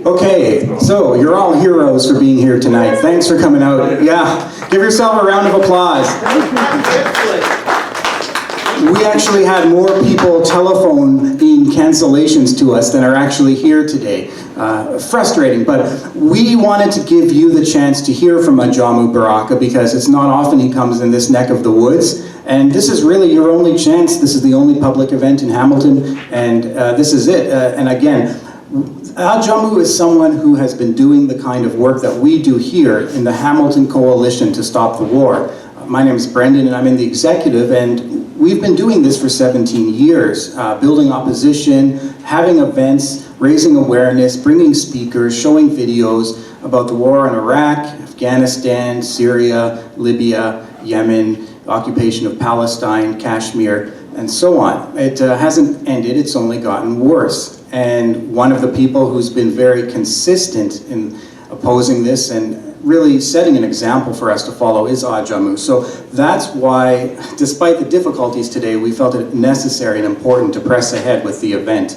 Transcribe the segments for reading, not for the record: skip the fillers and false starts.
Okay, so you're all heroes for being here tonight. Thanks for coming out. Yeah, give yourself a round of applause. We actually had more people telephone in cancellations to us than are actually here today. Frustrating, but we wanted to give you the chance to hear from Ajamu Baraka because it's not often he comes in this neck of the woods. And this is really your only chance. This is the only public event in Hamilton, and this is it. And again, Ajamu is someone who has been doing the kind of work that we do here in the Hamilton Coalition to Stop the War. My name is Brendan, and I'm in the executive, and we've been doing this for 17 years, building opposition, having events, raising awareness, bringing speakers, showing videos about the war in Iraq, Afghanistan, Syria, Libya, Yemen, occupation of Palestine, Kashmir, and so on. It hasn't ended, it's only gotten worse. And one of the people who's been very consistent in opposing this and really setting an example for us to follow is Ajamu. So that's why, despite the difficulties today, we felt it necessary and important to press ahead with the event.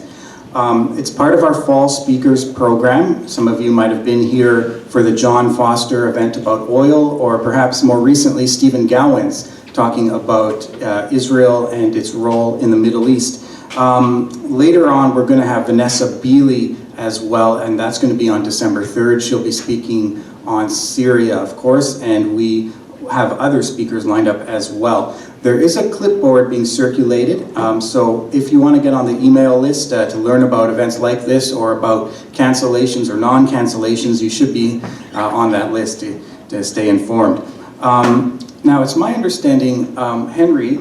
It's part of our fall speakers program. Some of you might have been here for the John Foster event about oil, or perhaps more recently, Stephen Gowan's talking about Israel and its role in the Middle East. Later on, we're going to have Vanessa Beeley as well, and that's going to be on December 3rd. She'll be speaking on Syria, of course, and we have other speakers lined up as well. There is a clipboard being circulated, so if you want to get on the email list to learn about events like this or about cancellations or non-cancellations, you should be on that list to stay informed. Now, it's my understanding, Henry,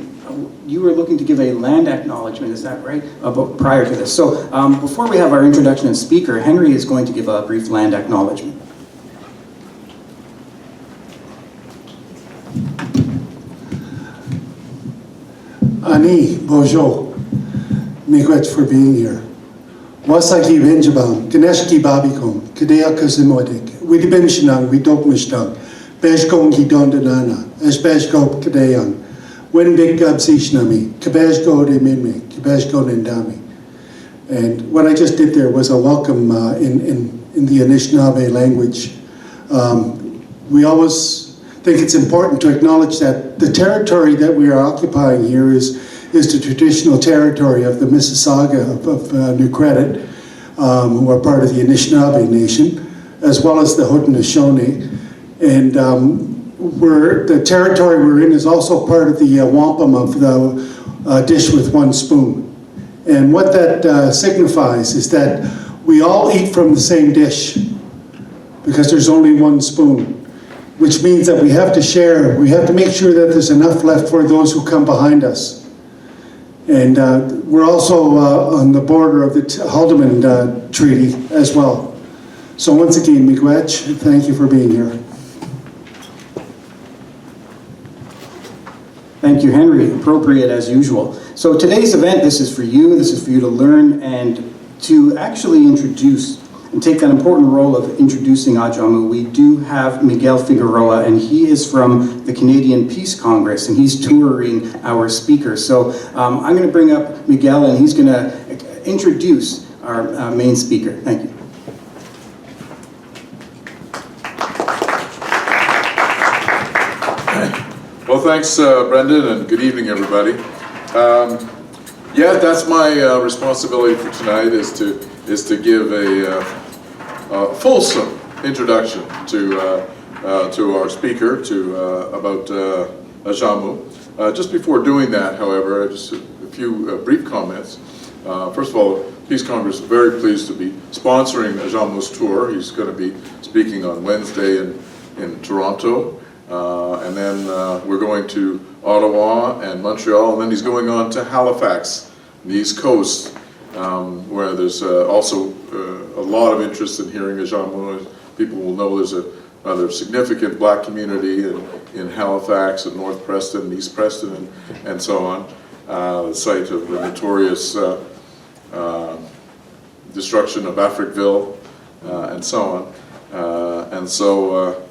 you were looking to give a land acknowledgement, is that right, prior to this? So before we have our introduction and speaker, Henry is going to give a brief land acknowledgement. Ani, bonjour. Miigwech for being here. Wasagi Benjamin, Ganeshki Babikom, Kadea Kazimodik, Widibim Shinang, Widok Mishtang, Beshkong Gidondanana, Esbeshko Kadeyang, Wendik Gabsishnami, Kabeshko de Minme, Kabeshko Nindami. And what I just did there was a welcome in the Anishinaabe language. We always think it's important to acknowledge that the territory that we are occupying here is the traditional territory of the Mississauga of New Credit, who are part of the Anishinaabe Nation, as well as the Haudenosaunee. And the territory we're in is also part of the wampum of the dish with one spoon. And what that signifies is that we all eat from the same dish because there's only one spoon, which means that we have to share. We have to make sure that there's enough left for those who come behind us. And we're also on the border of the Haldeman Treaty as well. So once again, miigwech, thank you for being here. Thank you, Henry. Appropriate as usual. So today's event, this is for you to learn and to actually introduce and take that important role of introducing Ajamu. We do have Miguel Figueroa, and he is from the Canadian Peace Congress, and he's touring our speaker. So I'm going to bring up Miguel, and he's going to introduce our main speaker. Thank you. Well, thanks, Brendan, and good evening, everybody. Yeah, that's my responsibility for tonight is to give a fulsome introduction to our speaker, about Ajamu. Just before doing that, however, just a few brief comments. First of all, Peace Congress is very pleased to be sponsoring Ajamu's tour. He's going to be speaking on Wednesday in Toronto. And then we're going to Ottawa and Montreal, and then he's going on to Halifax, the East Coast, where there's also a lot of interest in hearing Ajamu. People will know there's a rather significant black community in Halifax and North Preston and East Preston and so on, the site of the notorious destruction of Africville and so on. And so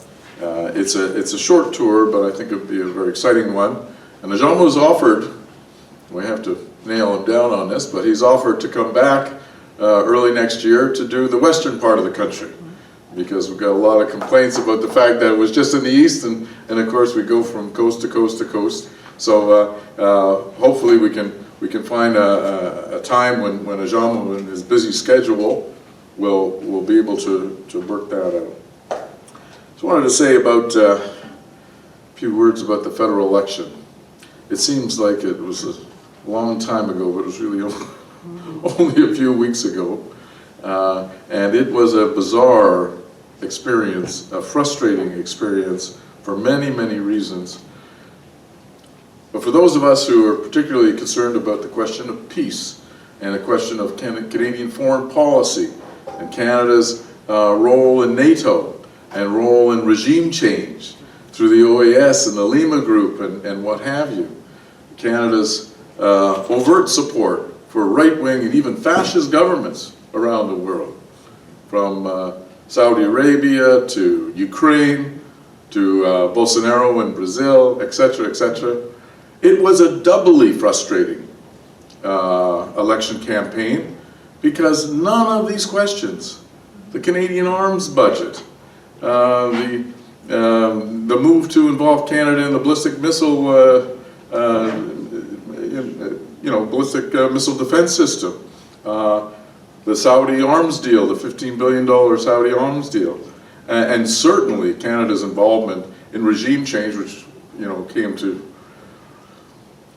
it's a short tour, but I think it'll be a very exciting one. And Ajamu's offered, we have to nail him down on this, but he's offered to come back early next year to do the western part of the country, because we've got a lot of complaints about the fact that it was just in the east, and of course we go from coast to coast to coast. So hopefully we can find a time when Ajamu, in his busy schedule, will be able to work that out. So I wanted to say about a few words about the federal election. It seems like it was a long time ago, but it was really only a few weeks ago. And it was a bizarre experience, a frustrating experience for many, many reasons. But for those of us who are particularly concerned about the question of peace and the question of Canadian foreign policy and Canada's role in NATO and role in regime change through the OAS and the Lima Group and what have you, Canada's overt support for right-wing and even fascist governments around the world, from Saudi Arabia to Ukraine to Bolsonaro in Brazil, etc., etc. It was a doubly frustrating election campaign because none of these questions, the Canadian arms budget, the move to involve Canada in the ballistic missile, ballistic missile defense system, the Saudi arms deal, the $15 billion Saudi arms deal, and certainly Canada's involvement in regime change, which came to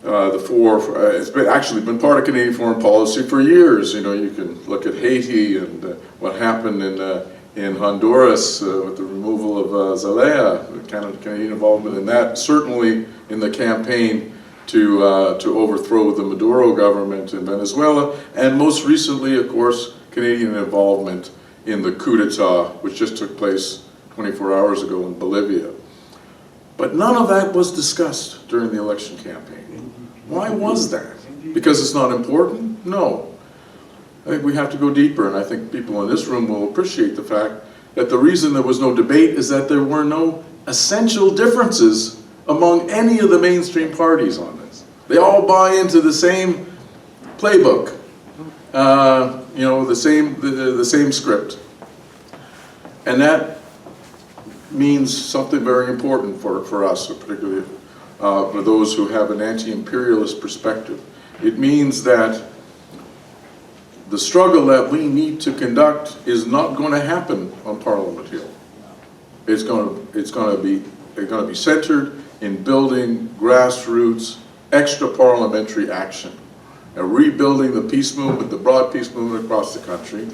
the fore. It's actually been part of Canadian foreign policy for years. You can look at Haiti and what happened in Honduras with the removal of Zelaya, Canadian involvement in that. Certainly in the campaign to overthrow the Maduro government in Venezuela, and most recently, of course, Canadian involvement in the coup d'etat, which just took place 24 hours ago in Bolivia. But none of that was discussed during the election campaign. Why was that? Because it's not important? No. I think we have to go deeper, and I think people in this room will appreciate the fact that the reason there was no debate is that there were no essential differences among any of the mainstream parties on this. They all buy into the same playbook, the same script. And that means something very important for us, particularly for those who have an anti-imperialist perspective. It means that the struggle that we need to conduct is not going to happen on Parliament Hill. It's going to be centered in building grassroots, extra-parliamentary action, and rebuilding the peace movement, the broad peace movement across the country.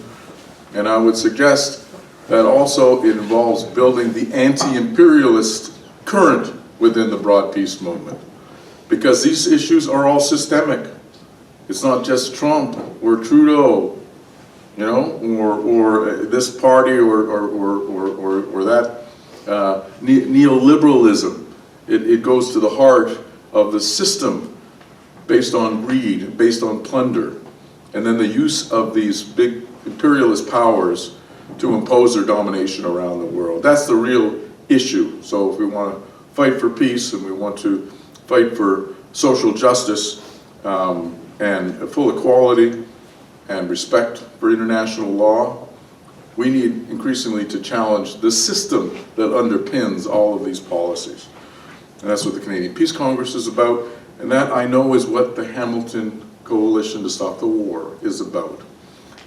And I would suggest that also it involves building the anti-imperialist current within the broad peace movement, because these issues are all systemic. It's not just Trump or Trudeau, or this party or that neoliberalism. It goes to the heart of the system based on greed, based on plunder, and then the use of these big imperialist powers to impose their domination around the world. That's the real issue. So if we want to fight for peace and we want to fight for social justice and full equality and respect for international law, we need increasingly to challenge the system that underpins all of these policies. And that's what the Canadian Peace Congress is about, and that, I know, is what the Hamilton Coalition to Stop the War is about.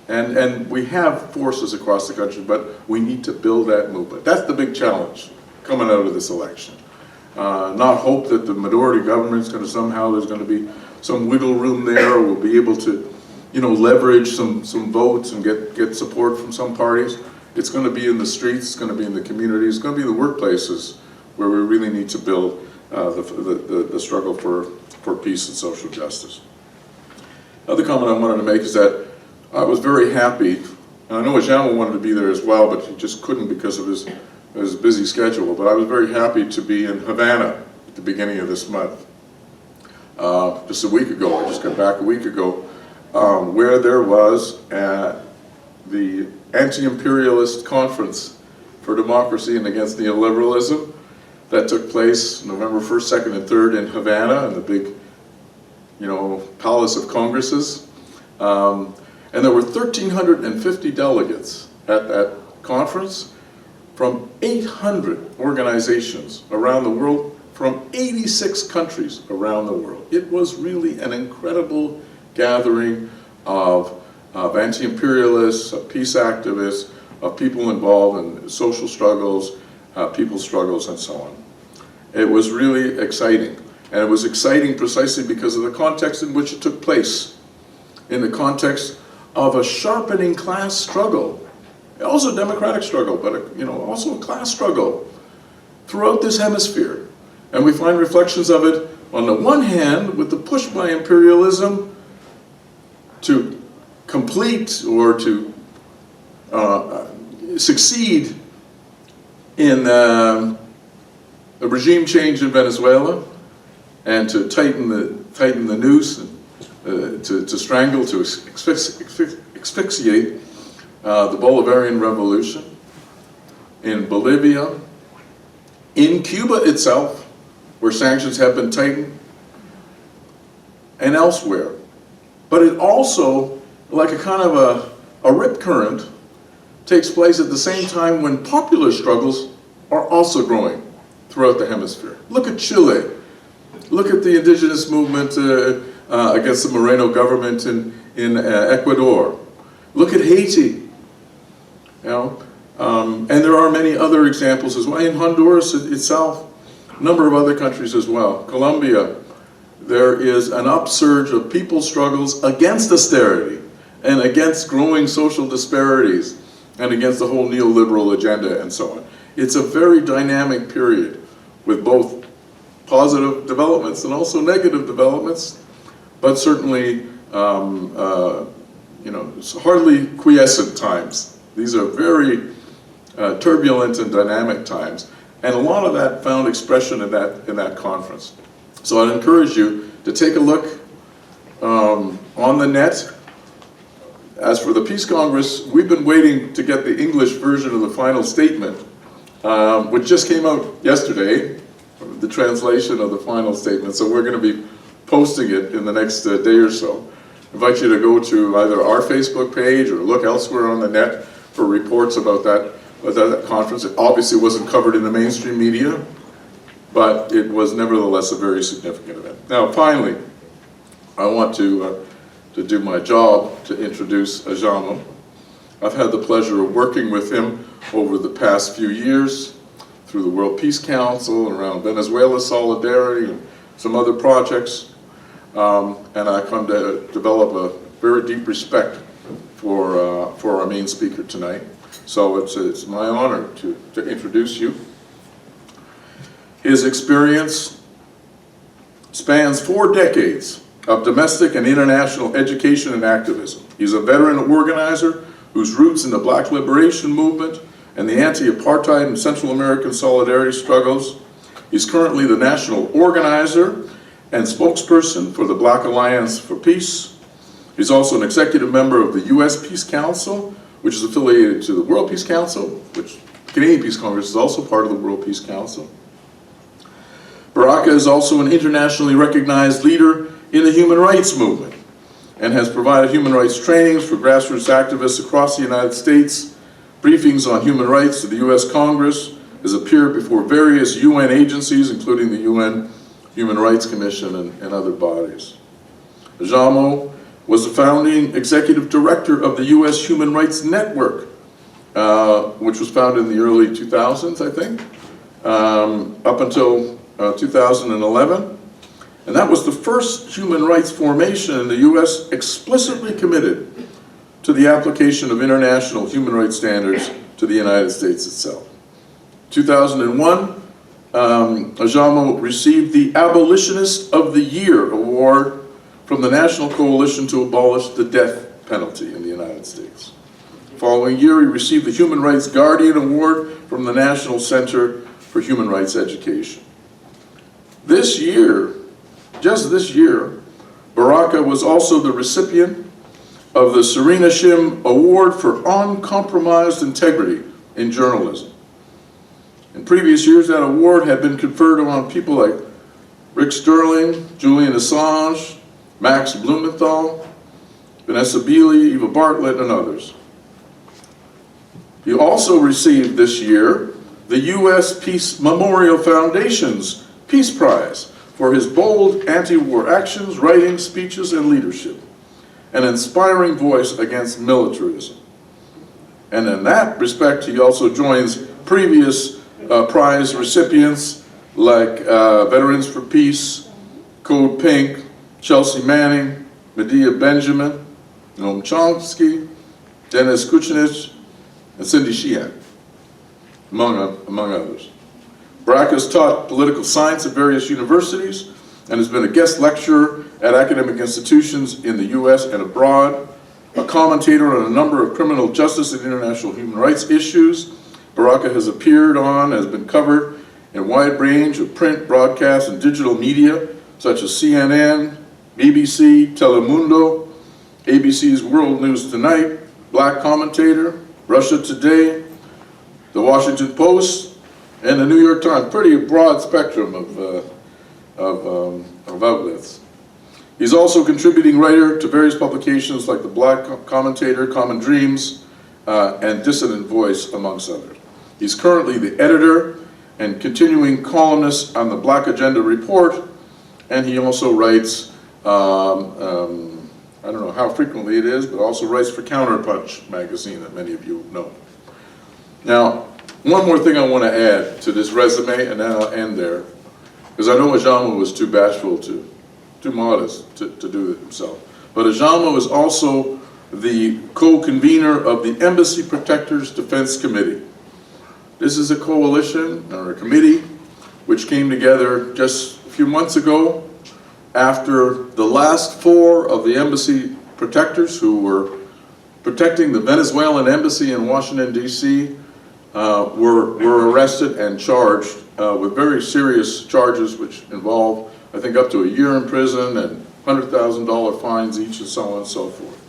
And we have forces across the country, but we need to build that movement. That's the big challenge coming out of this election. Not hope that the minority government is going to somehow, there's going to be some wiggle room there, or we'll be able to, leverage some votes and get support from some parties. It's going to be in the streets, it's going to be in the communities, it's going to be in the workplaces where we really need to build the struggle for peace and social justice. Another comment I wanted to make is that I was very happy, and I know Ajamu wanted to be there as well, but he just couldn't because of his busy schedule, but I was very happy to be in Havana at the beginning of this month. Just a week ago, I just got back a week ago, where there was the Anti-Imperialist Conference for Democracy and Against Neoliberalism that took place November 1st, 2nd, and 3rd in Havana, in the big, Palace of Congresses. And there were 1,350 delegates at that conference from 800 organizations around the world, from 86 countries around the world. It was really an incredible gathering of anti-imperialists, of peace activists, of people involved in social struggles, people's struggles, and so on. It was really exciting. And it was exciting precisely because of the context in which it took place. In the context of a sharpening class struggle. Also a democratic struggle, but also a class struggle throughout this hemisphere. And we find reflections of it, on the one hand, with the push by imperialism to complete or to succeed in a regime change in Venezuela, and to tighten the noose, and to strangle, to asphyxiate the Bolivarian Revolution in Bolivia, in Cuba itself, where sanctions have been tightened, and elsewhere. But it also, like a kind of a rip current, takes place at the same time when popular struggles are also growing throughout the hemisphere. Look at Chile. Look at the indigenous movement against the Moreno government in Ecuador. Look at Haiti. And there are many other examples as well. In Honduras itself, a number of other countries as well. Colombia, there is an upsurge of people's struggles against austerity and against growing social disparities and against the whole neoliberal agenda and so on. It's a very dynamic period with both positive developments and also negative developments, but certainly, it's hardly quiescent times. These are very turbulent and dynamic times, and a lot of that found expression in that conference. So I'd encourage you to take a look on the net. As for the Peace Congress, we've been waiting to get the English version of the final statement, which just came out yesterday, the translation of the final statement, so we're going to be posting it in the next day or so. I invite you to go to either our Facebook page or look elsewhere on the net for reports about that conference. It obviously wasn't covered in the mainstream media, but it was nevertheless a very significant event. Now, finally, I want to do my job to introduce Ajamu. I've had the pleasure of working with him over the past few years through the World Peace Council, around Venezuela solidarity, and some other projects. And I come to develop a very deep respect for our main speaker tonight. So it's my honor to introduce you. His experience spans 4 decades of domestic and international education and activism. He's a veteran organizer whose roots in the Black Liberation Movement and the anti-apartheid and Central American solidarity struggles. He's currently the national organizer and spokesperson for the Black Alliance for Peace. He's also an executive member of the U.S. Peace Council, which is affiliated to the World Peace Council, which the Canadian Peace Congress is also part of the World Peace Council. Baraka is also an internationally recognized leader in the human rights movement and has provided human rights trainings for grassroots activists across the United States, briefings on human rights to the U.S. Congress, has appeared before various UN agencies, including the UN Human Rights Commission and other bodies. Ajamu was the founding executive director of the U.S. Human Rights Network, which was founded in the early 2000s, I think, up until 2011. And that was the first human rights formation in the U.S. explicitly committed to the application of international human rights standards to the United States itself. 2001, Ajamu received the Abolitionist of the Year award from the National Coalition to Abolish the Death Penalty in the United States. The following year, he received the Human Rights Guardian Award from the National Center for Human Rights Education. This year, just this year, Baraka was also the recipient of the Serena Shim Award for Uncompromised Integrity in Journalism. In previous years, that award had been conferred on people like Rick Sterling, Julian Assange, Max Blumenthal, Vanessa Beeley, Eva Bartlett, and others. He also received this year the U.S. Peace Memorial Foundation's Peace Prize for his bold anti-war actions, writings, speeches, and leadership, an inspiring voice against militarism. And in that respect, he also joins previous prize recipients like Veterans for Peace, CODEPINK, Chelsea Manning, Medea Benjamin, Noam Chomsky, Dennis Kucinich, and Cindy Sheehan, among others. Baraka has taught political science at various universities and has been a guest lecturer at academic institutions in the U.S. and abroad, a commentator on a number of criminal justice and international human rights issues. Baraka has appeared on, has been covered in a wide range of print, broadcast, and digital media, such as CNN, BBC, Telemundo, ABC's World News Tonight, Black Commentator, Russia Today, The Washington Post, and the New York Times. Pretty broad spectrum of outlets. He's also a contributing writer to various publications like the Black Commentator, Common Dreams, and Dissident Voice, amongst others. He's currently the editor and continuing columnist on the Black Agenda Report, and he also writes, I don't know how frequently it is, but also writes for Counterpunch magazine that many of you know. Now, one more thing I want to add to this resume, and then I'll end there, because I know Ajamu was too bashful, too modest to do it himself. But Ajamu is also the co-convener of the Embassy Protectors Defense Committee. This is a coalition, or a committee, which came together just a few months ago after the last 4 of the embassy protectors who were protecting the Venezuelan embassy in Washington, D.C., were arrested and charged with very serious charges which involve, I think, up to a year in prison and $100,000 fines each, and so on and so forth.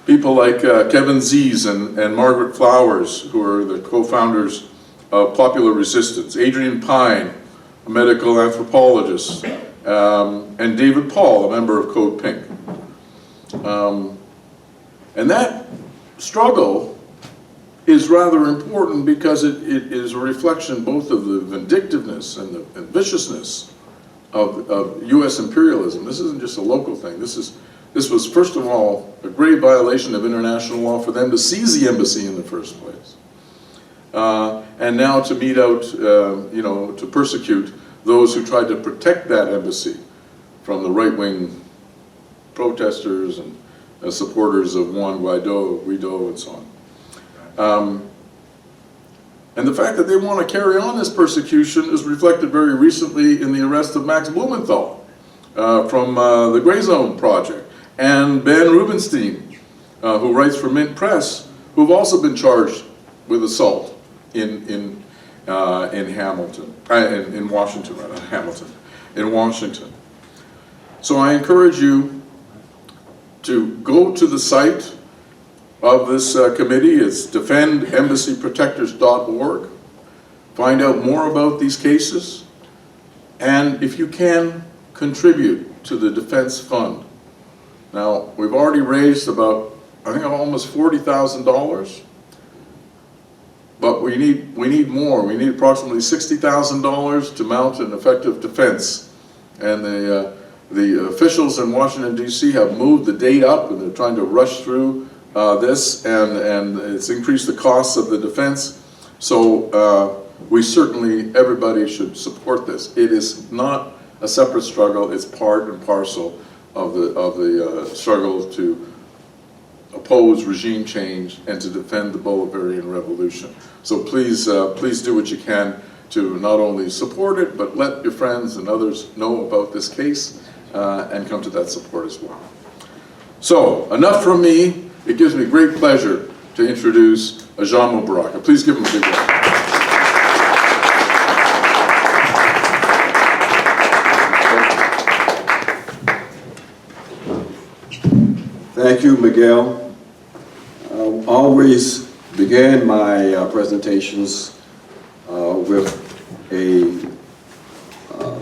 People like Kevin Zees and Margaret Flowers, who are the co-founders of Popular Resistance, Adrian Pine, a medical anthropologist, and David Paul, a member of CODEPINK. And that struggle is rather important because it is a reflection both of the vindictiveness and the viciousness of U.S. imperialism. This isn't just a local thing. This was, first of all, a grave violation of international law for them to seize the embassy in the first place. And now to mete out, to persecute those who tried to protect that embassy from the right-wing protesters and supporters of Juan Guaido, and so on. And the fact that they want to carry on this persecution is reflected very recently in the arrest of Max Blumenthal from the Gray Zone Project, and Ben Rubenstein, who writes for Mint Press, who have also been charged with assault in Hamilton, in Washington, rather, Hamilton, in Washington. So I encourage you to go to the site of this committee. It's defendembassyprotectors.org. Find out more about these cases, and if you can, contribute to the defense fund. Now, we've already raised about, I think, almost $40,000, but we need more. We need approximately $60,000 to mount an effective defense, and the officials in Washington, D.C. have moved the date up, and they're trying to rush through this, and it's increased the costs of the defense. So we certainly, everybody should support this. It is not a separate struggle. It's part and parcel of the struggle to oppose regime change and to defend the Bolivarian Revolution. So please, please do what you can to not only support it, but let your friends and others know about this case and come to that support as well. So, enough from me. It gives me great pleasure to introduce Ajamu Baraka. Please give him a big round. Thank you, Miguel. I always began my presentations with a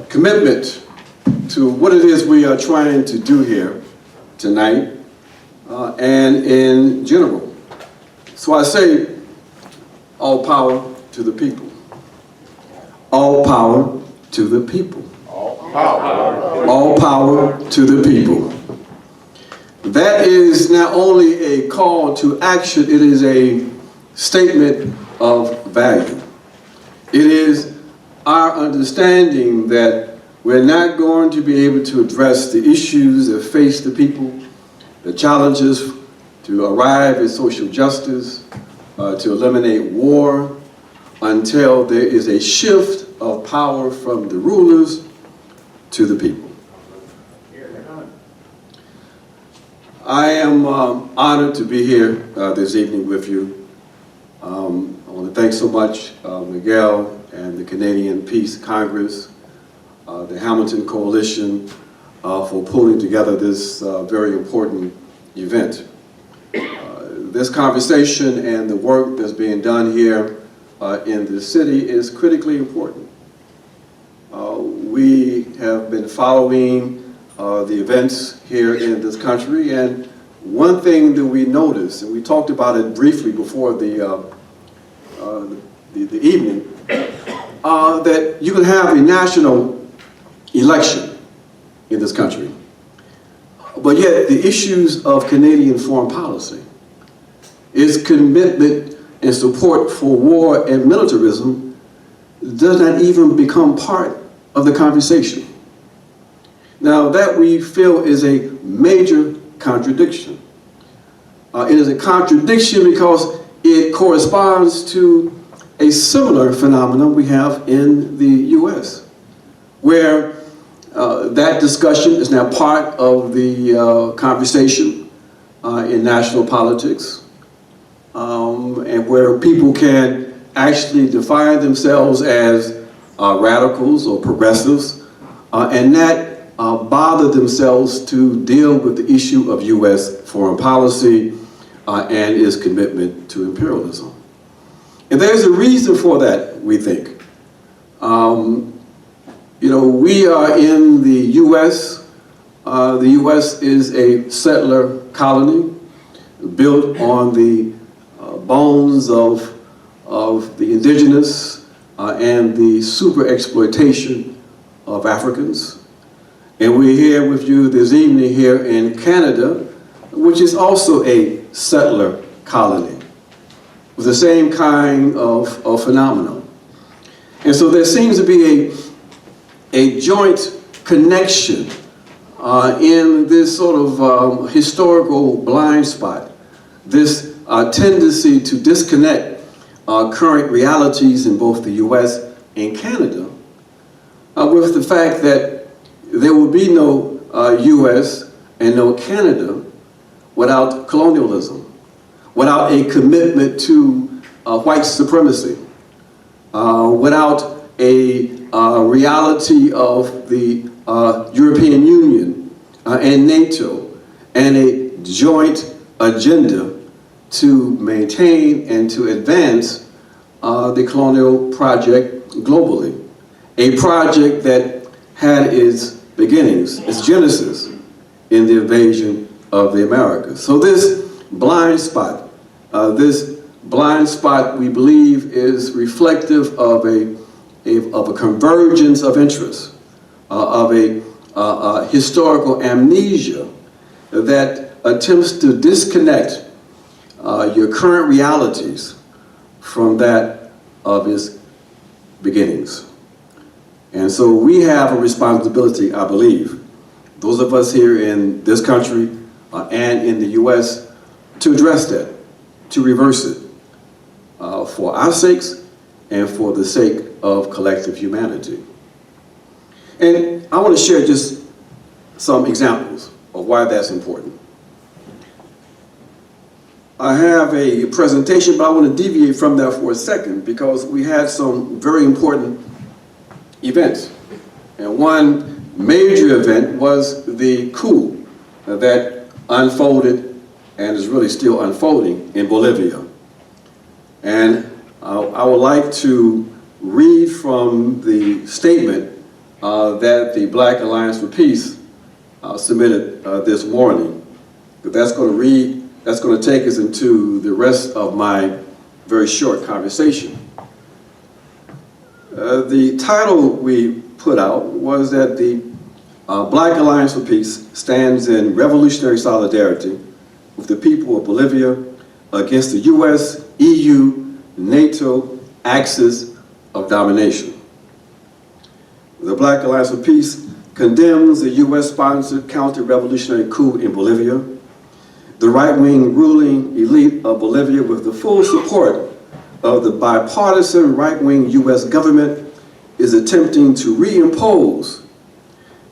commitment to what it is we are trying to do here tonight and in general. So I say, all power to the people. All power to the people. All power to the people. That is not only a call to action, it is a statement of value. It is our understanding that we're not going to be able to address the issues that face the people, the challenges to arrive at social justice, to eliminate war, until there is a shift of power from the rulers to the people. I am honored to be here this evening with you. I want to thank so much Miguel and the Canadian Peace Congress, the Hamilton Coalition, for pulling together this very important event. This conversation and the work that's being done here in the city is critically important. We have been following the events here in this country, and one thing that we noticed, and we talked about it briefly before the evening, that you can have a national election in this country, but yet the issues of Canadian foreign policy, its commitment and support for war and militarism, does not even become part of the conversation. Now, that we feel is a major contradiction. It is a contradiction because it corresponds to a similar phenomenon we have in the US, where that discussion is now part of the conversation in national politics, and where people can actually define themselves as radicals or progressives, and not bother themselves to deal with the issue of US foreign policy and its commitment to imperialism. And there's a reason for that, we think. You know, we are in the US. The US is a settler colony built on the bones of the indigenous and the super exploitation of Africans. And we're here with you this evening here in Canada, which is also a settler colony with the same kind of phenomenon. And so there seems to be a joint connection in this sort of historical blind spot, this tendency to disconnect current realities in both the US and Canada with the fact that there will be no US and no Canada without colonialism, without a commitment to white supremacy, without a reality of the European Union and NATO, and a joint agenda to maintain and to advance the colonial project globally. A project that had its beginnings, its genesis, in the invasion of the Americas. So this blind spot we believe is reflective of a convergence of interests, of a historical amnesia that attempts to disconnect your current realities from that of its beginnings. And so we have a responsibility, I believe, those of us here in this country and in the US, to address that, to reverse it, for our sakes and for the sake of collective humanity. And I want to share just some examples of why that's important. I have a presentation, but I want to deviate from that for a second because we had some very important events. And one major event was the coup that unfolded and is really still unfolding in Bolivia. And I would like to read from the statement that the Black Alliance for Peace submitted this morning. That's going to take us into the rest of my very short conversation. The title we put out was that the Black Alliance for Peace stands in revolutionary solidarity with the people of Bolivia against the US, EU, NATO axis of domination. The Black Alliance for Peace condemns the US-sponsored counter-revolutionary coup in Bolivia. The right-wing ruling elite of Bolivia, with the full support of the bipartisan right-wing US government, is attempting to reimpose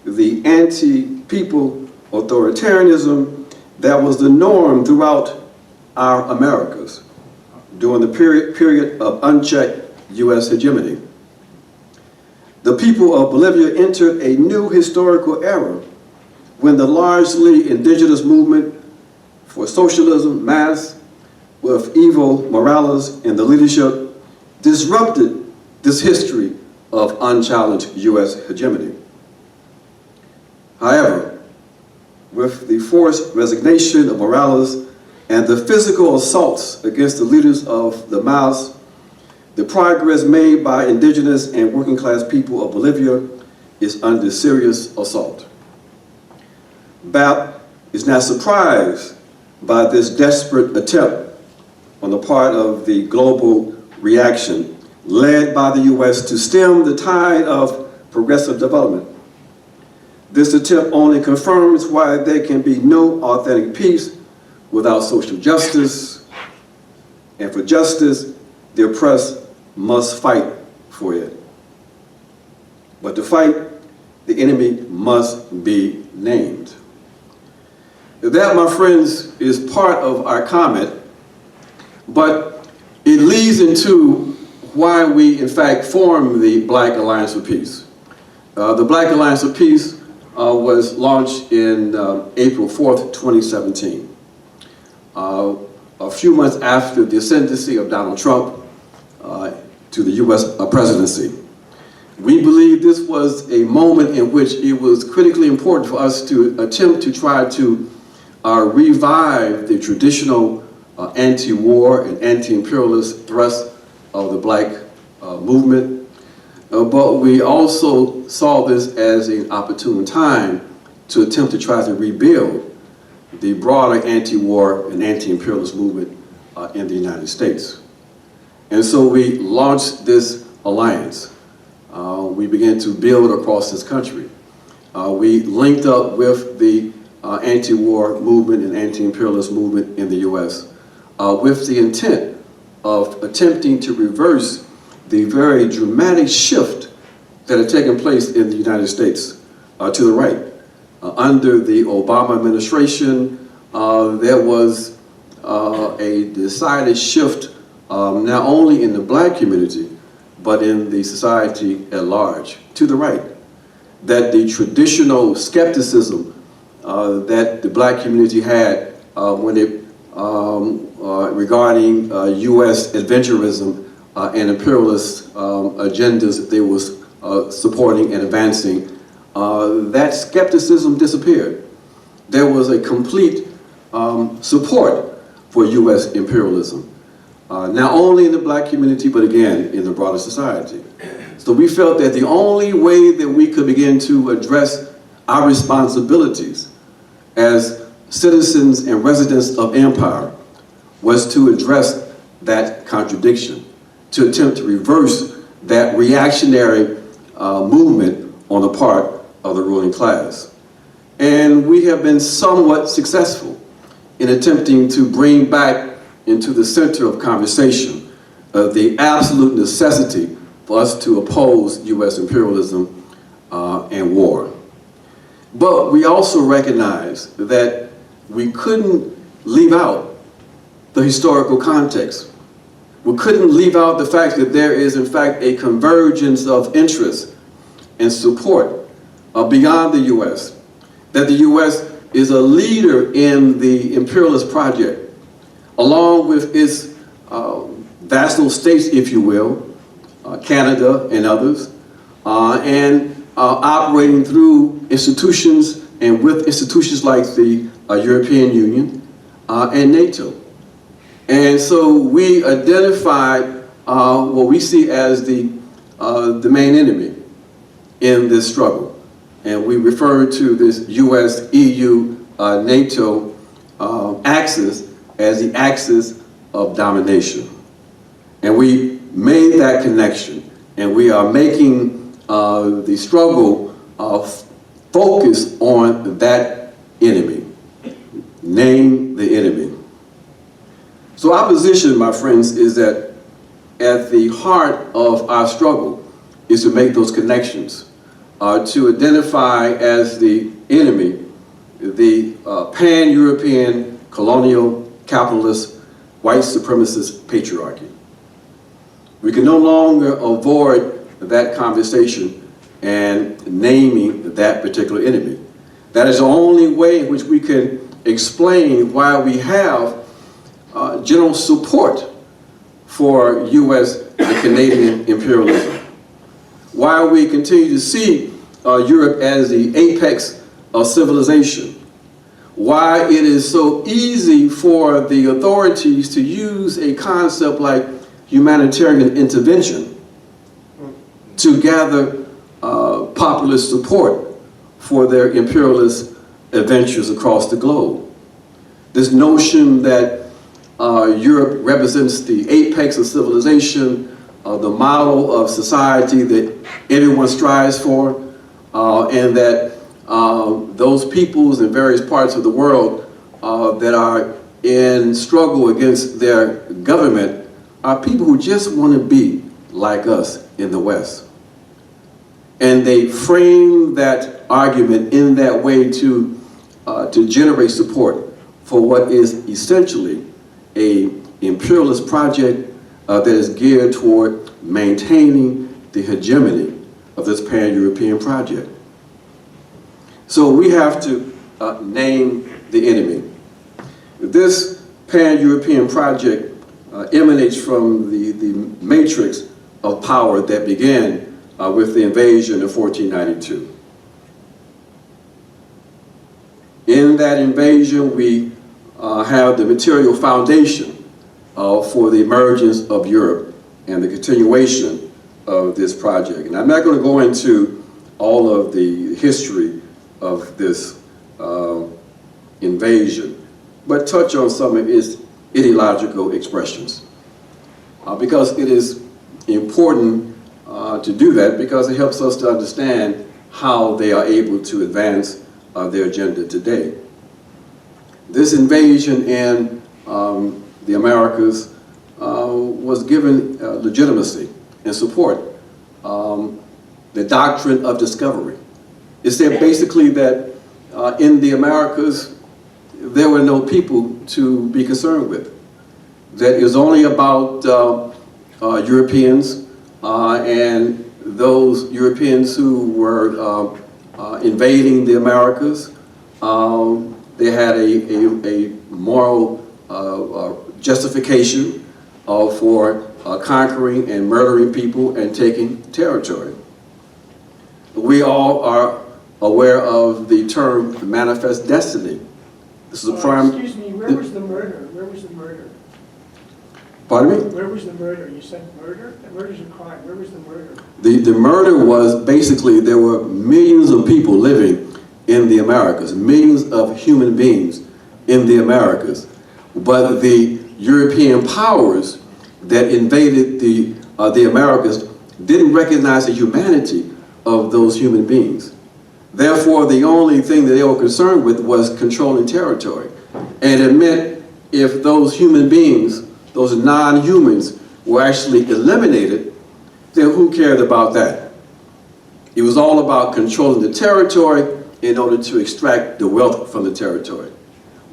the anti-people authoritarianism that was the norm throughout our Americas during the period of unchecked US hegemony. The people of Bolivia entered a new historical era when the largely indigenous movement for socialism, mass, with Evo Morales in the leadership, disrupted this history of unchallenged US hegemony. However, with the forced resignation of Morales and the physical assaults against the leaders of the MAS, the progress made by indigenous and working class people of Bolivia is under serious assault. BAP is not surprised by this desperate attempt on the part of the global reaction led by the US to stem the tide of progressive development. This attempt only confirms why there can be no authentic peace without social justice, and for justice, the oppressed must fight for it. But to fight, the enemy must be named. That, my friends, is part of our comment, but it leads into why we, in fact, formed the Black Alliance for Peace. The Black Alliance for Peace was launched in April 4th, 2017. A few months after the ascendancy of Donald Trump to the US presidency. We believe this was a moment in which it was critically important for us to attempt to try to revive the traditional anti-war and anti-imperialist thrust of the Black movement. But we also saw this as an opportune time to attempt to try to rebuild the broader anti-war and anti-imperialist movement in the United States. And so we launched this alliance. We began to build across this country. We linked up with the anti-war movement and anti-imperialist movement in the US with the intent of attempting to reverse the very dramatic shift that had taken place in the United States to the right. Under the Obama administration, there was a decided shift not only in the Black community, but in the society at large, to the right. That the traditional skepticism that the Black community had when it regarding US adventurism and imperialist agendas that they was supporting and advancing, that skepticism disappeared. There was a complete support for US imperialism, not only in the Black community, but again, in the broader society. So we felt that the only way that we could begin to address our responsibilities as citizens and residents of empire was to address that contradiction, to attempt to reverse that reactionary movement on the part of the ruling class. And we have been somewhat successful in attempting to bring back into the center of conversation the absolute necessity for us to oppose US imperialism and war. But we also recognize that we couldn't leave out the historical context. We couldn't leave out the fact that there is, in fact, a convergence of interest and support beyond the US, that the US is a leader in the imperialist project, along with its vassal states, if you will, Canada and others, and operating through institutions and with institutions like the European Union and NATO. And so we identified what we see as the main enemy in this struggle. And we refer to this US, EU, NATO axis as the axis of domination. And we made that connection, and we are making the struggle focus on that enemy. Name the enemy. So our position, my friends, is that at the heart of our struggle is to make those connections, to identify as the enemy the pan-European, colonial, capitalist, white supremacist patriarchy. We can no longer avoid that conversation and naming that particular enemy. That is the only way in which we can explain why we have general support for US and Canadian imperialism. Why we continue to see Europe as the apex of civilization. Why it is so easy for the authorities to use a concept like humanitarian intervention to gather populist support for their imperialist adventures across the globe. This notion that Europe represents the apex of civilization, the model of society that everyone strives for, and that those peoples in various parts of the world that are in struggle against their government are people who just want to be like us in the West. And they frame that argument in that way to generate support for what is essentially an imperialist project that is geared toward maintaining the hegemony of this pan-European project. So we have to name the enemy. This pan-European project emanates from the matrix of power that began with the invasion of 1492. In that invasion, we have the material foundation for the emergence of Europe and the continuation of this project. And I'm not going to go into all of the history of this invasion, but touch on some of its ideological expressions. Because it is important to do that, because it helps us to understand how they are able to advance their agenda today. This invasion in the Americas was given legitimacy and support. The doctrine of discovery. It said basically that in the Americas, there were no people to be concerned with. That it was only about Europeans and those Europeans who were invading the Americas. They had a moral justification for conquering and murdering people and taking territory. We all are aware of the term manifest destiny. This is a prime... Excuse me, where was the murder? Where was the murder? Pardon me? Where was the murder? You said murder? The murder's a crime. Where was the murder? The murder was basically, there were millions of people living in the Americas, millions of human beings in the Americas. But the European powers that invaded the Americas didn't recognize the humanity of those human beings. Therefore, the only thing that they were concerned with was controlling territory. And it meant if those human beings, those non-humans, were actually eliminated, then who cared about that? It was all about controlling the territory in order to extract the wealth from the territory.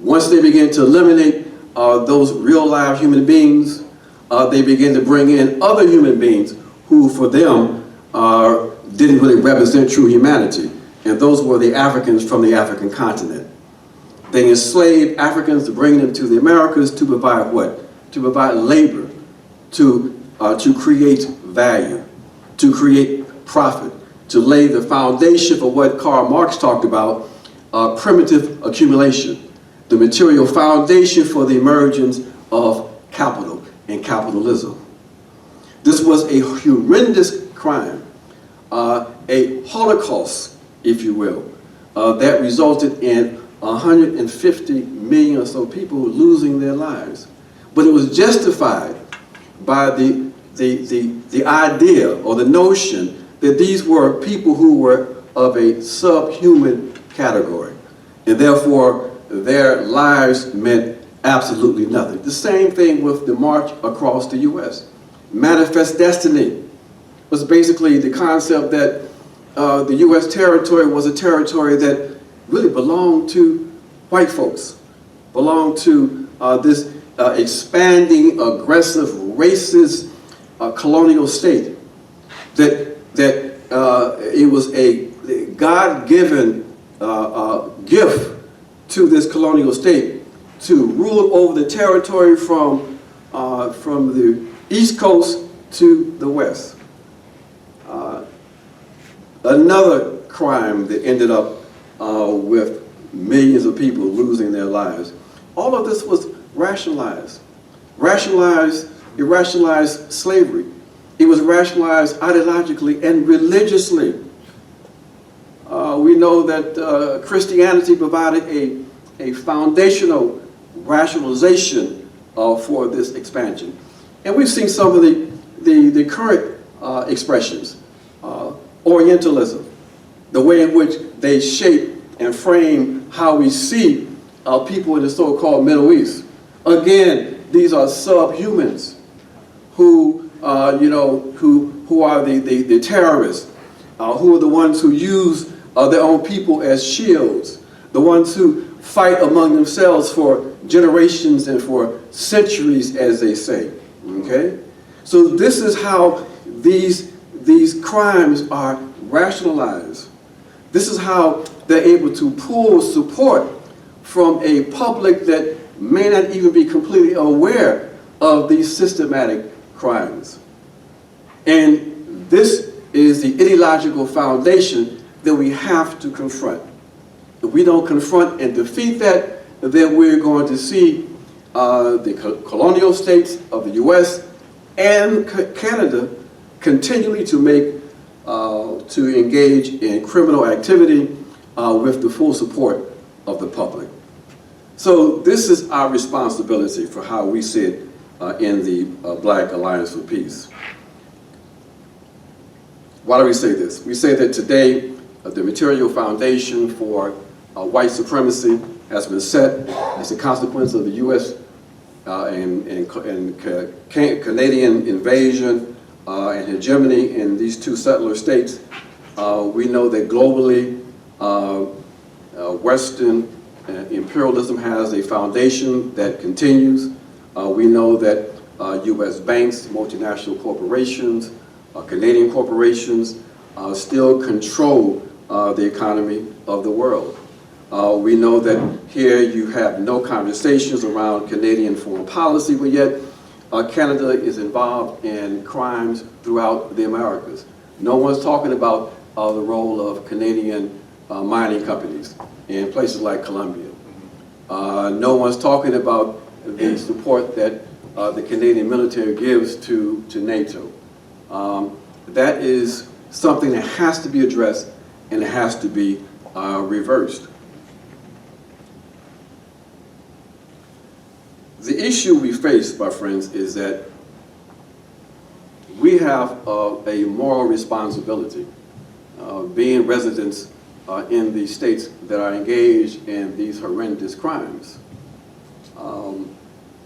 Once they began to eliminate those real live human beings, they began to bring in other human beings who for them didn't really represent true humanity. And those were the Africans from the African continent. They enslaved Africans to bring them to the Americas to provide what? To provide labor, to create value, to create profit, to lay the foundation for what Karl Marx talked about primitive accumulation, the material foundation for the emergence of capital and capitalism. This was a horrendous crime, a holocaust, if you will, that resulted in 150 million or so people losing their lives. But it was justified by the idea or the notion that these were people who were of a subhuman category, and therefore their lives meant absolutely nothing. The same thing with the march across the U.S. Manifest Destiny was basically the concept that the U.S. territory was a territory that really belonged to white folks, belonged to this expanding, aggressive, racist colonial state, that it was a God-given gift to this colonial state to rule over the territory from the East Coast to the West. Another crime that ended up with millions of people losing their lives. All of this was rationalized. It rationalized slavery. It was rationalized ideologically and religiously. We know that Christianity provided a foundational rationalization for this expansion. And we've seen some of the current expressions. Orientalism, the way in which they shape and frame how we see people in the so-called Middle East. Again, these are subhumans who are the terrorists, who are the ones who use their own people as shields, the ones who fight among themselves for generations and for centuries, as they say. Okay? So this is how these crimes are rationalized. This is how they're able to pull support from a public that may not even be completely aware of these systematic crimes. And this is the ideological foundation that we have to confront. If we don't confront and defeat that, then we're going to see the colonial states of the U.S. and Canada continually to engage in criminal activity with the full support of the public. So this is our responsibility for how we sit in the Black Alliance for Peace. Why do we say this? We say that today the material foundation for white supremacy has been set as a consequence of the U.S. and Canadian invasion and hegemony in these two settler states. We know that globally, Western imperialism has a foundation that continues. We know that U.S. banks, multinational corporations, Canadian corporations still control the economy of the world. We know that here you have no conversations around Canadian foreign policy, but yet Canada is involved in crimes throughout the Americas. No one's talking about the role of Canadian mining companies in places like Colombia. No one's talking about the support that the Canadian military gives to NATO. That is something that has to be addressed and it has to be reversed. The issue we face, my friends, is that we have a moral responsibility, being residents in the states that are engaged in these horrendous crimes.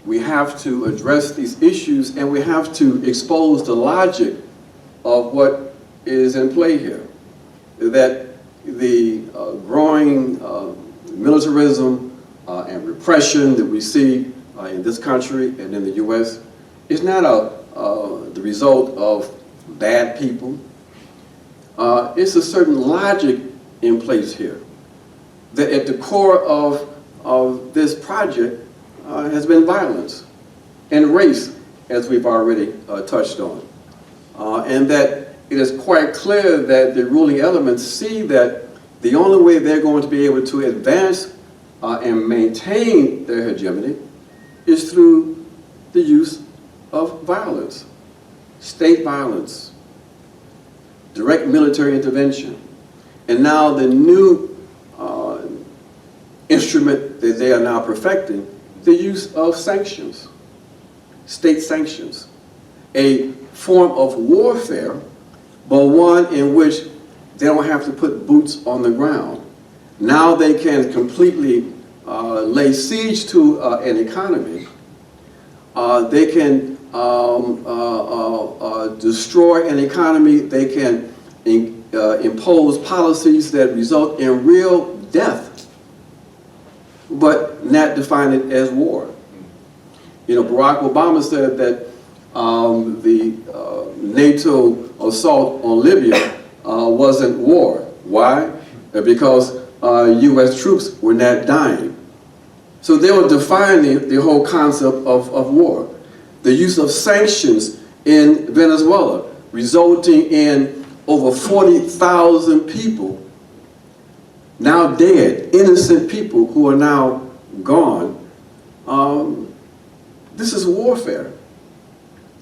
We have to address these issues and we have to expose the logic of what is in play here. That the growing militarism and repression that we see in this country and in the U.S. is not the result of bad people. It's a certain logic in place here. That at the core of this project has been violence and race, as we've already touched on. And that it is quite clear that the ruling elements see that the only way they're going to be able to advance and maintain their hegemony is through the use of violence, state violence, direct military intervention. And now the new instrument that they are now perfecting, the use of sanctions, state sanctions, a form of warfare, but one in which they don't have to put boots on the ground. Now they can completely lay siege to an economy. They can destroy an economy. They can impose policies that result in real death, but not define it as war. You know, Barack Obama said that the NATO assault on Libya wasn't war. Why? Because U.S. troops were not dying. So they were defining the whole concept of war. The use of sanctions in Venezuela, resulting in over 40,000 people now dead, innocent people who are now gone. This is warfare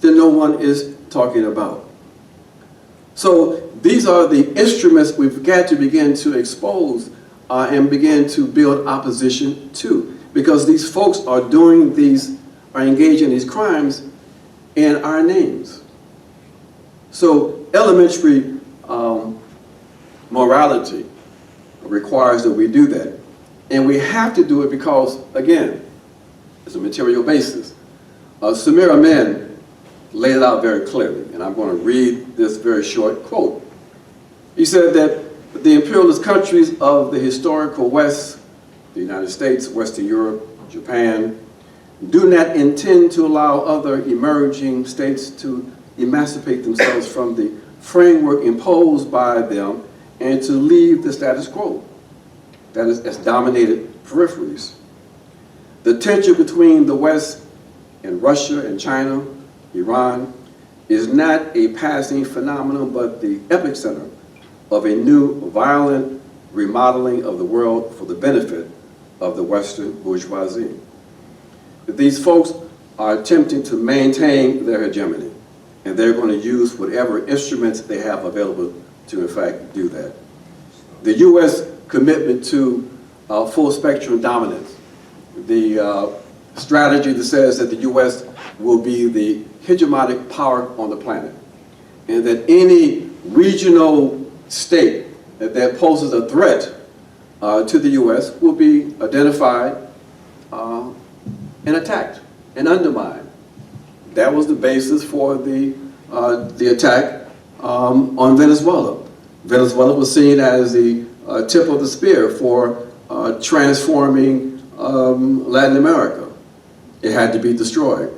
that no one is talking about. So these are the instruments we've got to begin to expose and begin to build opposition to, because these folks are doing these, are engaging in these crimes in our names. So elementary morality requires that we do that. And we have to do it because, again, it's a material basis. Samir Amin laid it out very clearly, and I'm going to read this very short quote. He said that the imperialist countries of the historical West, the United States, Western Europe, Japan, do not intend to allow other emerging states to emancipate themselves from the framework imposed by them and to leave the status quo that has dominated peripheries. The tension between the West and Russia and China, Iran, is not a passing phenomenon, but the epicenter of a new violent remodeling of the world for the benefit of the Western bourgeoisie. These folks are attempting to maintain their hegemony, and they're going to use whatever instruments they have available to, in fact, do that. The U.S. commitment to full spectrum dominance, the strategy that says that the U.S. will be the hegemonic power on the planet, and that any regional state that poses a threat to the U.S. will be identified and attacked and undermined. That was the basis for the attack on Venezuela. Venezuela was seen as the tip of the spear for transforming Latin America. It had to be destroyed.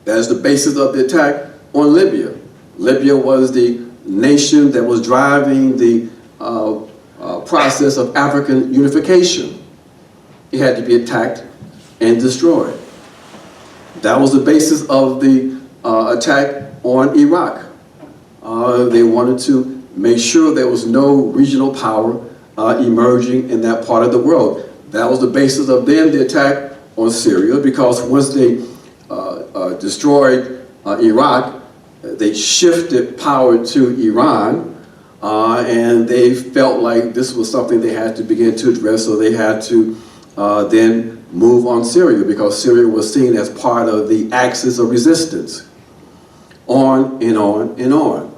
That is the basis of the attack on Libya. Libya was the nation that was driving the process of African unification. It had to be attacked and destroyed. That was the basis of the attack on Iraq. They wanted to make sure there was no regional power emerging in that part of the world. That was the basis of then the attack on Syria, because once they destroyed Iraq, they shifted power to Iran, and they felt like this was something they had to begin to address, so they had to then move on Syria, because Syria was seen as part of the axis of resistance. On and on and on.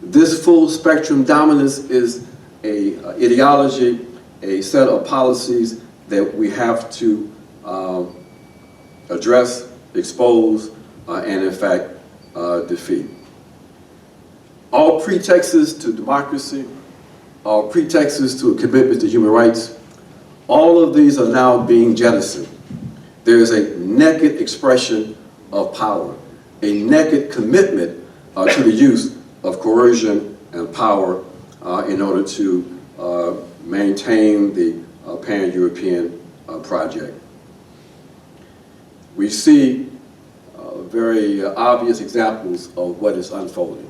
This full spectrum dominance is a ideology, a set of policies that we have to address, expose, and in fact defeat. All pretexts to democracy, all pretexts to a commitment to human rights, all of these are now being jettisoned. There is a naked expression of power, a naked commitment to the use of coercion and power in order to maintain the pan-European project. We see very obvious examples of what is unfolding.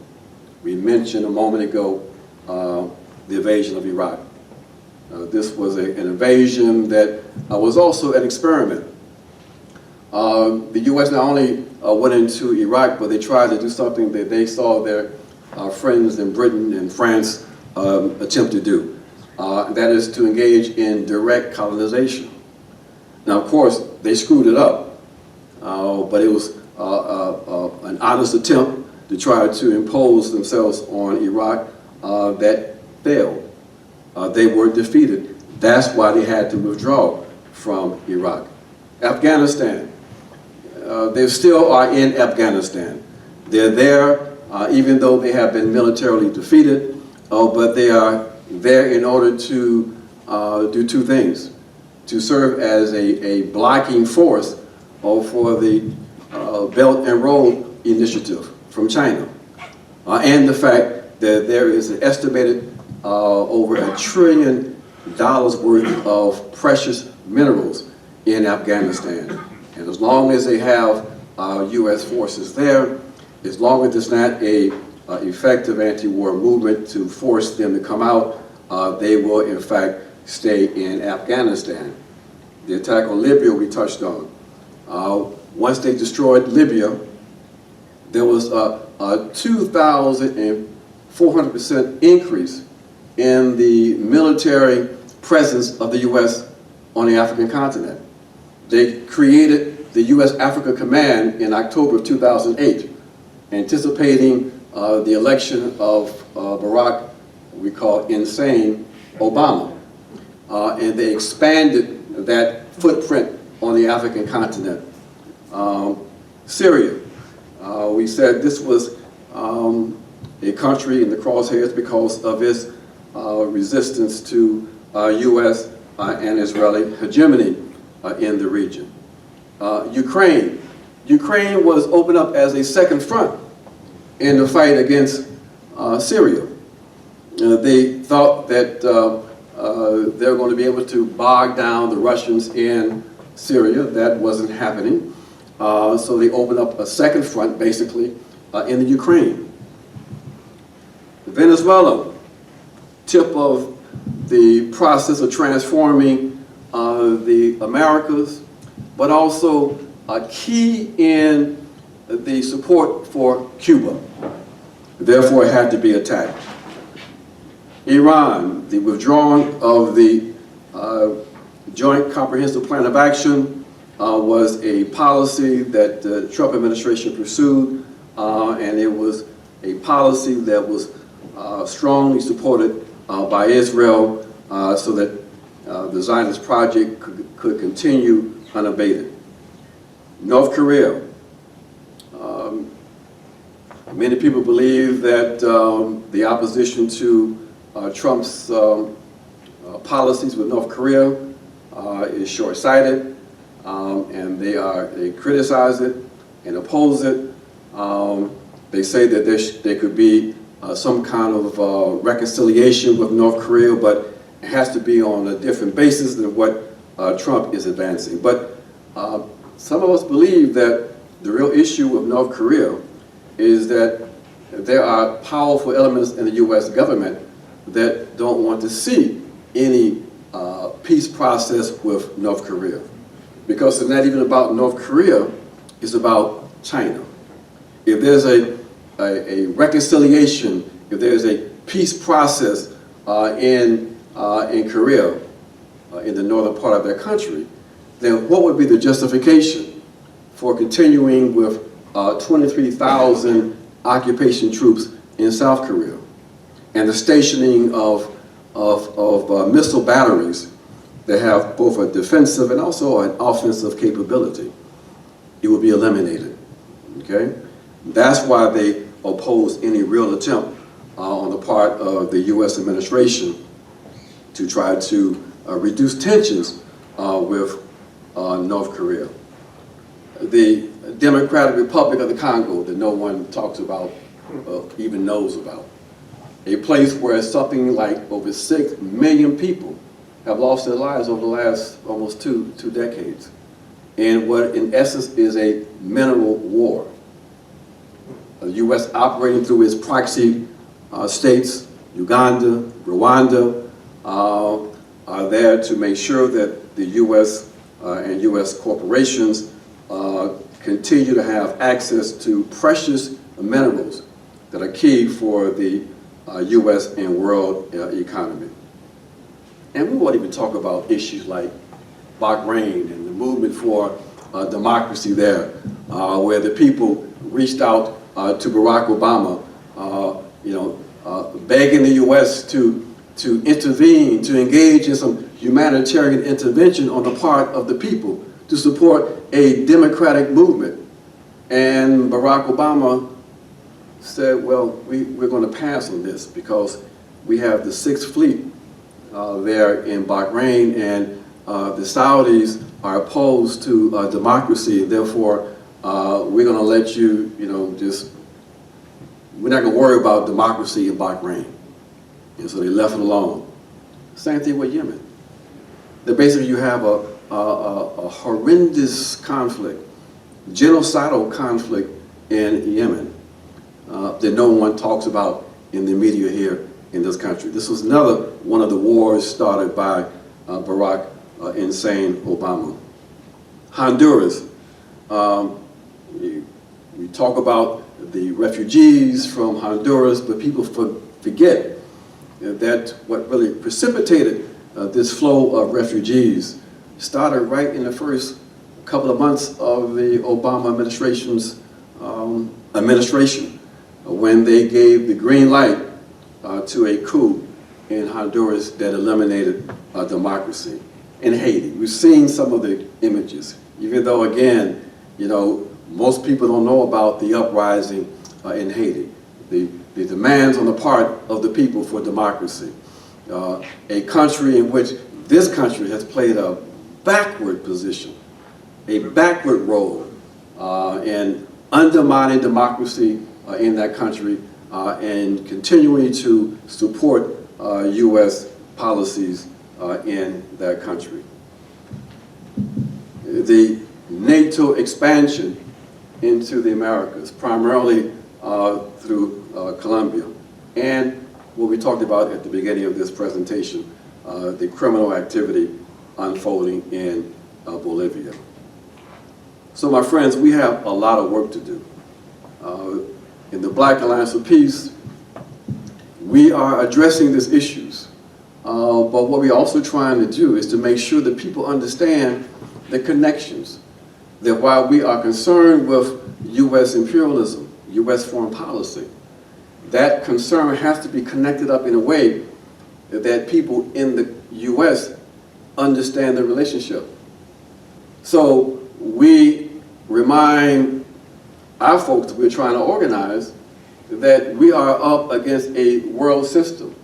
We mentioned a moment ago the invasion of Iraq. This was an invasion that was also an experiment. The U.S. not only went into Iraq, but they tried to do something that they saw their friends in Britain and France attempt to do. That is to engage in direct colonization. Now, of course, they screwed it up, but it was an honest attempt to try to impose themselves on Iraq that failed. They were defeated. That's why they had to withdraw from Iraq. Afghanistan. They still are in Afghanistan. They're there, even though they have been militarily defeated, but they are there in order to do two things: to serve as a blocking force for the Belt and Road Initiative from China, and the fact that there is an estimated over $1 trillion worth of precious minerals in Afghanistan. And as long as they have U.S. forces there, as long as there's not a effective anti-war movement to force them to come out, they will in fact stay in Afghanistan. The attack on Libya we touched on. Once they destroyed Libya, there was a 2,400% increase in the military presence of the U.S. on the African continent. They created the U.S. Africa Command in October of 2008, anticipating the election of Barack, we call insane, Obama. And they expanded that footprint on the African continent. Syria. We said this was a country in the crosshairs because of its resistance to U.S. And Israeli hegemony in the region. Ukraine. Ukraine was opened up as a second front in the fight against Syria. They thought that they were going to be able to bog down the Russians in Syria. That wasn't happening. So they opened up a second front, basically, in the Ukraine. Venezuela, tip of the process of transforming the Americas, but also a key in the support for Cuba. Therefore, it had to be attacked. Iran, the withdrawing of the Joint Comprehensive Plan of Action was a policy that the Trump administration pursued, and it was a policy that was strongly supported by Israel so that the Zionist project could continue unabated. North Korea. Many people believe that the opposition to Trump's policies with North Korea is short-sighted, and they criticize it and oppose it. They say that there could be some kind of reconciliation with North Korea, but it has to be on a different basis than what Trump is advancing. But some of us believe that the real issue with North Korea is that there are powerful elements in the U.S. government that don't want to see any peace process with North Korea. Because it's not even about North Korea, it's about China. If there's a reconciliation, if there's a peace process in Korea, in the northern part of their country, then what would be the justification for continuing with 23,000 occupation troops in South Korea and the stationing of missile batteries that have both a defensive and also an offensive capability? It will be eliminated, okay? That's why they oppose any real attempt on the part of the U.S. administration to try to reduce tensions with North Korea. The Democratic Republic of the Congo that no one talks about, even knows about. A place where something like over 6 million people have lost their lives over the last almost two decades. And what in essence is a mineral war. The U.S. operating through its proxy states Uganda, Rwanda, are there to make sure that the U.S. And U.S. corporations continue to have access to precious minerals that are key for the U.S. and world economy. And we won't even talk about issues like Bahrain and the movement for democracy there, where the people reached out to Barack Obama, begging the U.S. to intervene, to engage in some humanitarian intervention on the part of the people to support a democratic movement. And Barack Obama said, well, we're going to pass on this because we have the Sixth Fleet there in Bahrain, and the Saudis are opposed to democracy. Therefore, we're going to let you, we're not going to worry about democracy in Bahrain. And so they left it alone. Same thing with Yemen. That basically you have a horrendous conflict, genocidal conflict in Yemen that no one talks about in the media here in this country. This was another one of the wars started by Barack insane Obama. Honduras. We talk about the refugees from Honduras, but people forget that what really precipitated this flow of refugees started right in the first couple of months of the Obama administration's administration, when they gave the green light to a coup in Honduras that eliminated democracy. In Haiti, we've seen some of the images, even though, again, most people don't know about the uprising in Haiti, the demands on the part of the people for democracy. A country in which this country has played a backward position, a backward role in undermining democracy in that country and continuing to support U.S. policies in that country. The NATO expansion into the Americas, primarily through Colombia, and what we talked about at the beginning of this presentation, the criminal activity unfolding in Bolivia. So my friends, we have a lot of work to do. In the Black Alliance for Peace, we are addressing these issues, but what we're also trying to do is to make sure that people understand the connections, that while we are concerned with U.S. imperialism, U.S. foreign policy, that concern has to be connected up in a way that people in the U.S. understand the relationship. So we remind our folks that we're trying to organize that we are up against a world system,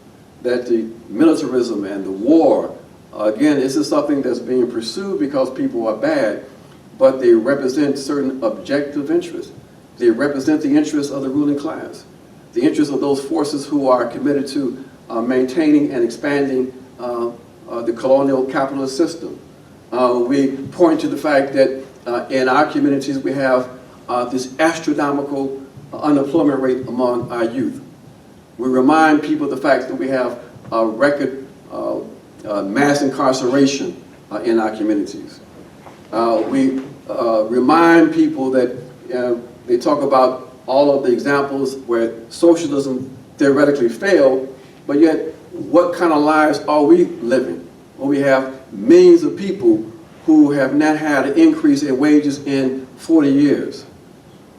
that the militarism and the war, again, this is something that's being pursued because people are bad, but they represent certain objective interests. They represent the interests of the ruling class, the interests of those forces who are committed to maintaining and expanding the colonial capitalist system. We point to the fact that in our communities we have this astronomical unemployment rate among our youth. We remind people of the fact that we have record mass incarceration in our communities. We remind people that they talk about all of the examples where socialism theoretically failed, but yet what kind of lives are we living? Well, we have millions of people who have not had an increase in wages in 40 years.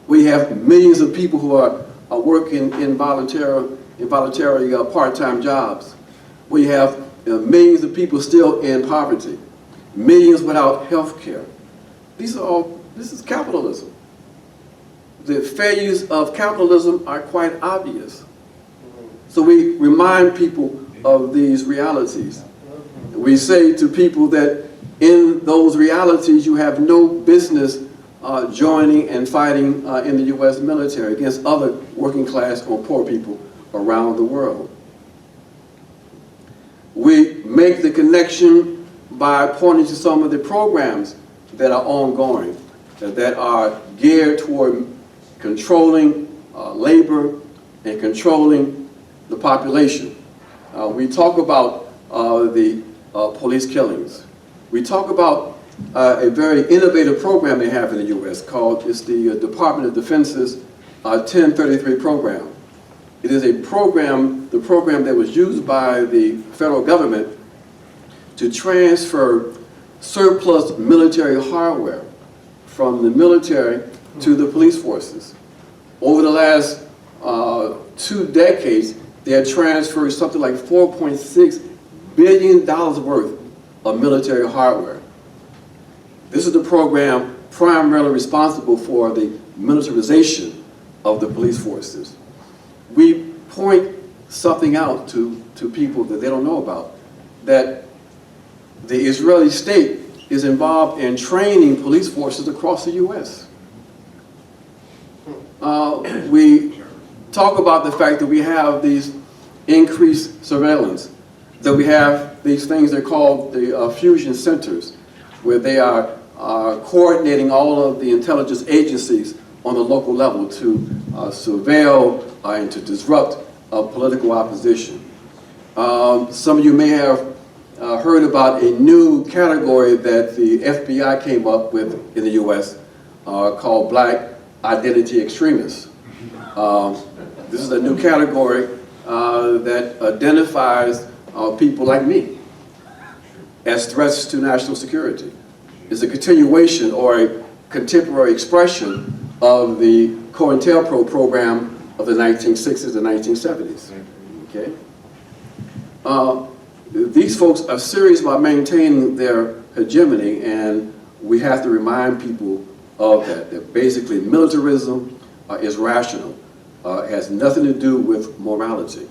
We have millions of people who are working in voluntary part-time jobs. We have millions of people still in poverty, millions without health care. This is capitalism. The failures of capitalism are quite obvious. So we remind people of these realities. We say to people that in those realities you have no business joining and fighting in the U.S. military against other working class or poor people around the world. We make the connection by pointing to some of the programs that are ongoing, that are geared toward controlling labor and controlling the population. We talk about the police killings. We talk about a very innovative program they have in the U.S. called, it's the Department of Defense's 1033 program. It is a program, the program that was used by the federal government to transfer surplus military hardware from the military to the police forces. Over the last 2 decades, they have transferred something like $4.6 billion worth of military hardware. This is the program primarily responsible for the militarization of the police forces. We point something out to people that they don't know about, that the Israeli state is involved in training police forces across the U.S. We talk about the fact that we have these increased surveillance, that we have these things they're called the fusion centers, where they are coordinating all of the intelligence agencies on the local level to surveil and to disrupt political opposition. Some of you may have heard about a new category that the FBI came up with in the U.S. Called Black Identity Extremists. This is a new category that identifies people like me as threats to national security. It's a continuation or a contemporary expression of the COINTELPRO program of the 1960s and 1970s. Okay? These folks are serious about maintaining their hegemony, and we have to remind people of that basically militarism is rational. It has nothing to do with morality.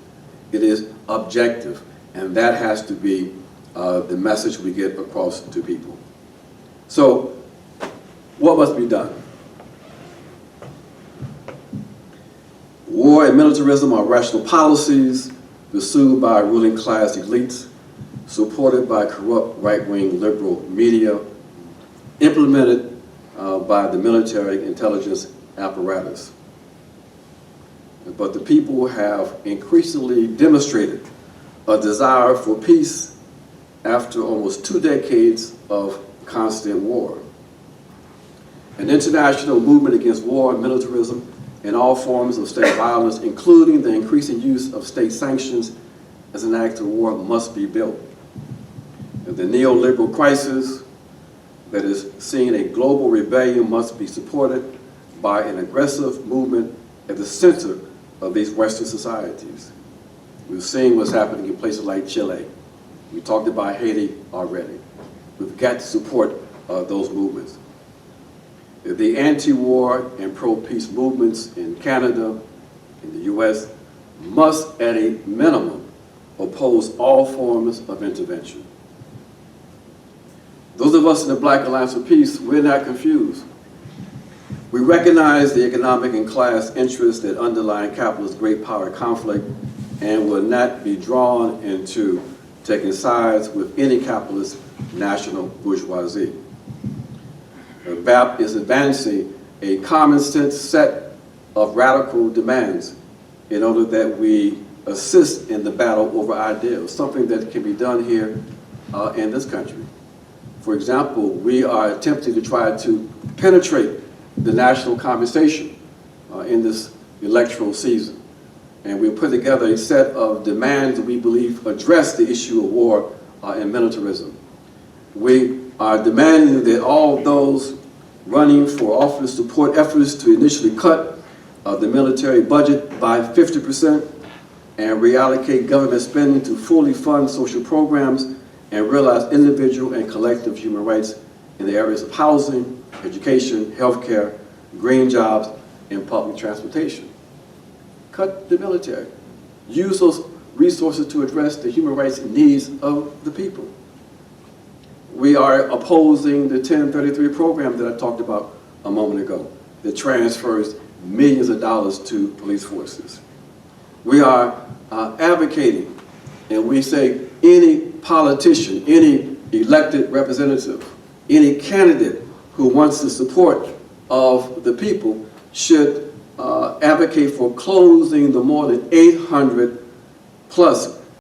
It is objective, and that has to be the message we get across to people. So, what must be done? War and militarism are rational policies pursued by ruling class elites, supported by corrupt right-wing liberal media, implemented by the military intelligence apparatus. But the people have increasingly demonstrated a desire for peace after almost 2 decades of constant war. An international movement against war and militarism and all forms of state violence, including the increasing use of state sanctions as an act of war, must be built. And the neoliberal crisis that is seeing a global rebellion must be supported by an aggressive movement at the center of these Western societies. We've seen what's happening in places like Chile. We talked about Haiti already. We've got to support those movements. The anti-war and pro-peace movements in Canada, in the US, must at a minimum oppose all forms of intervention. Those of us in the Black Alliance for Peace, we're not confused. We recognize the economic and class interests that underlie capitalist great power conflict and will not be drawn into taking sides with any capitalist national bourgeoisie. BAP is advancing a common sense set of radical demands in order that we assist in the battle over ideals, something that can be done here in this country. For example, we are attempting to try to penetrate the national conversation in this electoral season. And we put together a set of demands that we believe address the issue of war and militarism. We are demanding that all those running for office support efforts to initially cut the military budget by 50% and reallocate government spending to fully fund social programs and realize individual and collective human rights in the areas of housing, education, healthcare, green jobs, and public transportation. Cut the military. Use those resources to address the human rights needs of the people. We are opposing the 1033 program that I talked about a moment ago that transfers millions of dollars to police forces. We are advocating, and we say any politician, any elected representative, any candidate who wants the support of the people should advocate for closing the more than 800 plus